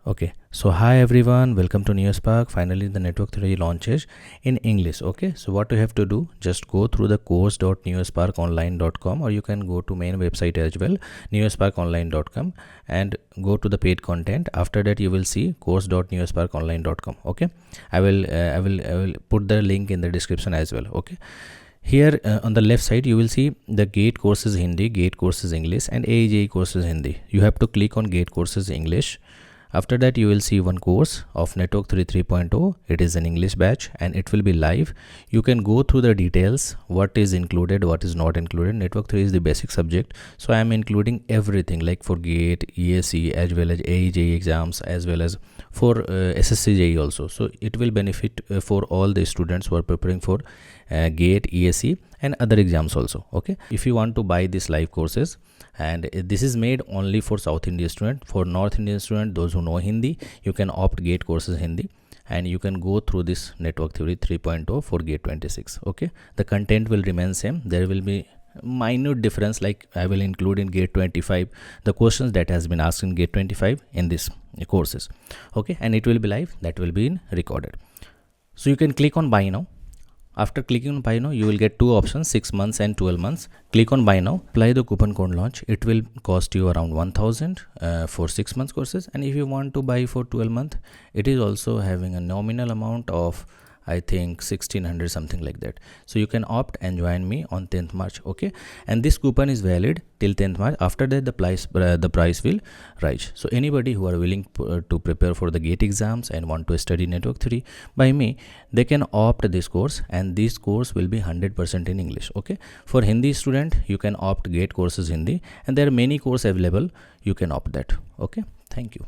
Okay, so hi everyone, welcome to Neospark. Finally the network theory launches in English. Okay, so what you have to do, just go through the course.neosparkonline.com, or you can go to main website as well, neosparkonline.com, and go to the paid content. After that you will see course.neosparkonline.com. Okay, I will put the link in the description as well. Okay, here on the left side you will see the GATE courses Hindi, GATE courses English, and AJE courses Hindi. You have to click on GATE courses English. After that you will see one course of Network 3 3.0. It is an English batch and it will be live. You can go through the details, what is included, what is not included. Network 3 is the basic subject, so I am including everything, like for GATE, ESE, as well as AEJE exams, as well as for SSCJE also. So it will benefit for all the students who are preparing for GATE, ESE and other exams also. Okay, if you want to buy these live courses, and this is made only for South Indian student. For North Indian student, those who know Hindi, you can opt GATE courses Hindi, and you can go through this Network Theory 3.0 for GATE 26. Okay, the content will remain same. There will be minute difference, like I will include in GATE 25 the questions that has been asked in GATE 25 in this courses. Okay, and it will be live, that will be in recorded. So you can click on buy now. After clicking on buy now, you will get two options, 6 months and 12 months. Click on buy now, apply the coupon code launch. It will cost you around 1000 for 6 months courses, and if you want to buy for 12 month, it is also having a nominal amount of, I think, 1600 something like that. So you can opt and join me on 10th March. Okay, and this coupon is valid till 10th March. After that the price will rise. So anybody who are willing to prepare for the GATE exams and want to study Network 3 by me, they can opt this course, and this course will be 100% in English. Okay, for Hindi student you can opt GATE courses Hindi, and there are many courses available, you can opt that. Okay, thank you.